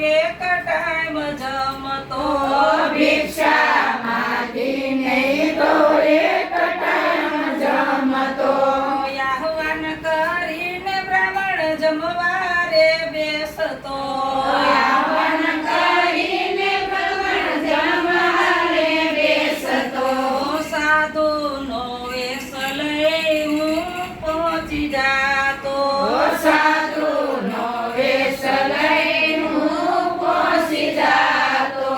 એક ટાઈમ જમતો ભિક્ષા માંગીને તો એક ટાઈમ જમતો આહ્વાન કરીને બ્રાહ્મણ જમવા રે બેસતો આહ્વાન કરીને બ્રાહ્મણ જમવા રે બેસતો સાધુનો વેશ લઈ હું પહોંચી જાતો સાધુનો વેશ લઈ હું પહોંચી જાતો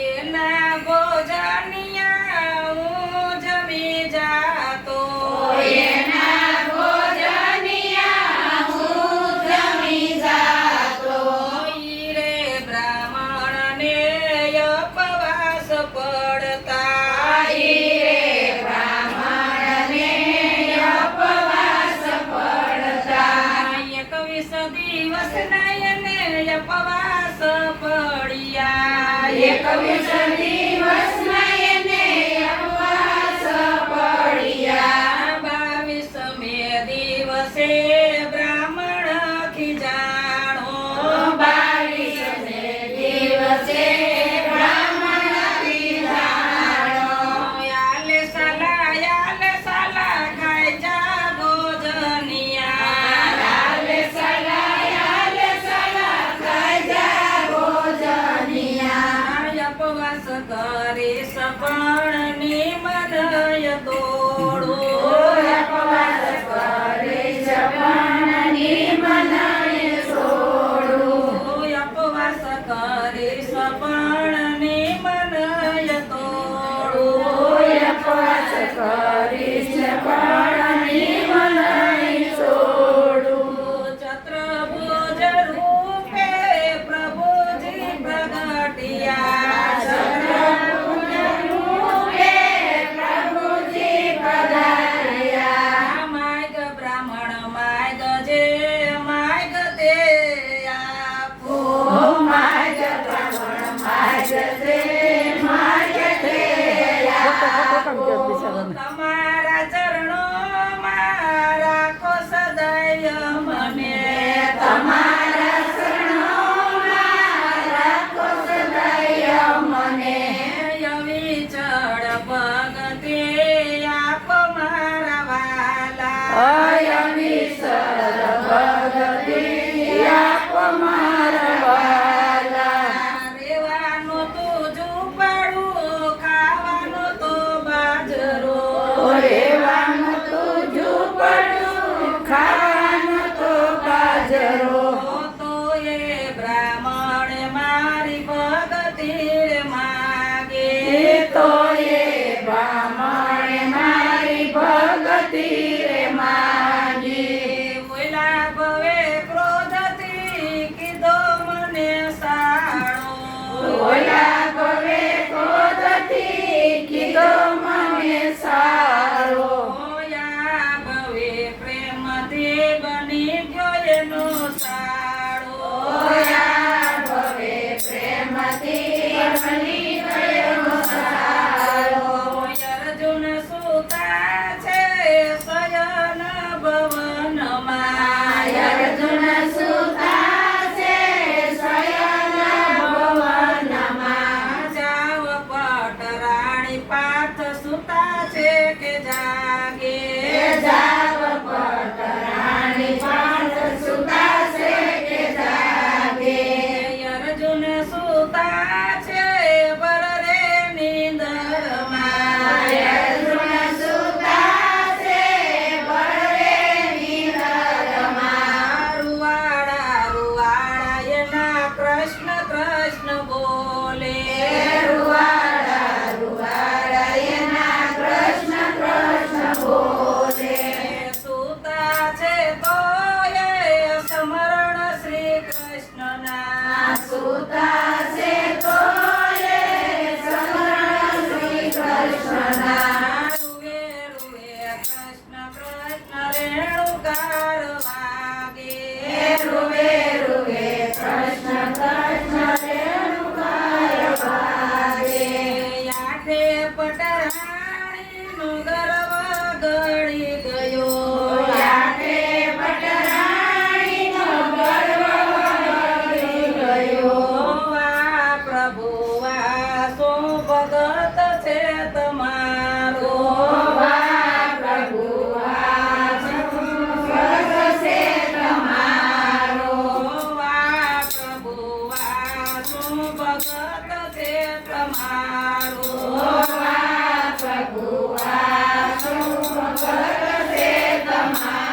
એના ભોજનિયા હું જમી જાતો એના ભોજનિયા હું જમી જાતો ઈ રે બ્રાહ્મણને અપવાસ પડતા ઈ રે બ્રાહ્મણને અપવાસ પડતા 21 દિવસ નયને અપવાસ પડ્યા 21 દિવસના એને અપવાસ પડ્યા 22મે દિવસે બ્રાહ્મણ ખીજાણો 22મે દિવસે બ્રાહ્મણ ખીજાણો યાલે સાલા ખાઈ જા ભોજનિયા યાલે સલા ખાઈ જા ભોજનિયા અપવાસ કરી સપણ નિમનય તોડો અપવાસ કરી જપણની મનાય છોડું અપવાસ કરી સપણ નિમનય તોડો અપવાસ કરી જપણની મનાય છોડું ચતુર્ભુજ રૂપે પ્રભુજી પ્રગટ્યા રૂપે પ્રભુજી પધાર્યા માયગ બ્રાહ્મણ માયગ જે માયગ તે આપો ઓ માય બ્રાહ્મણ માય તે માય તે તમારા ચરણોમાં રાખો સદય મને તમારા શરણોમાં રાખો સદય મને વિચળ ભગતે આપ મારા વાલા અયવિસર ભગતી આપ મારા વાલા રેવાનું તું ઝૂંપડું ખાવાનું તો બાજરો રેવાનું તું ઝૂંપડું ખાવાનું તો બાજરો તો એ બ્રાહ્મણ મારી ભગતી માગે તો એ બ્રાહ્મણે મારી ભગતી રે માગી બોલા ભવે ક્રોધથી કીધો મને સાળો ઓલા ભવે ક્રોધથી કીધો મને સારો ઓયા ભવે પ્રેમથી બની ગયો એનો સાળો ઓયા ભવે પ્રેમથી બની ગયો સારો અર્જુન સુતા છે શયન ભવનમાં અર્જુન સુતા છે શયન ભવનમાં જાવ પટરાણી પાથ સુતા છે કે જાગે જાવ પટરાણી પાઠ સુતા છે કે જાગે અર્જુન સુતા છે બર રે નીંદરમાં અર્જુન સુતા છે બળે નીંદરમાં રૂવાડા એના કૃષ્ણ કૃષ્ણ બોલે રૂવાડા રૂવાડા એના કૃષ્ણ કૃષ્ણ બોલે સુતા છે તો એ સમરણ શ્રી કૃષ્ણના સુતા છે તો એ સમરણ શ્રી કૃષ્ણના રૂવે રૂવે કૃષ્ણ કૃષ્ણ રેણુકાર વાગે રૂવે રૂવે કૃષ્ણ કૃષ્ણ રેણુકાર વાગે યાઠે પટરાણીનો ગર્વ ગળી ગયો યાઠે પટરાણીનો ગર્વ વળી ગયો શું ભગત છે તમારું પ્રભુ આ શું ભગત છે તમારું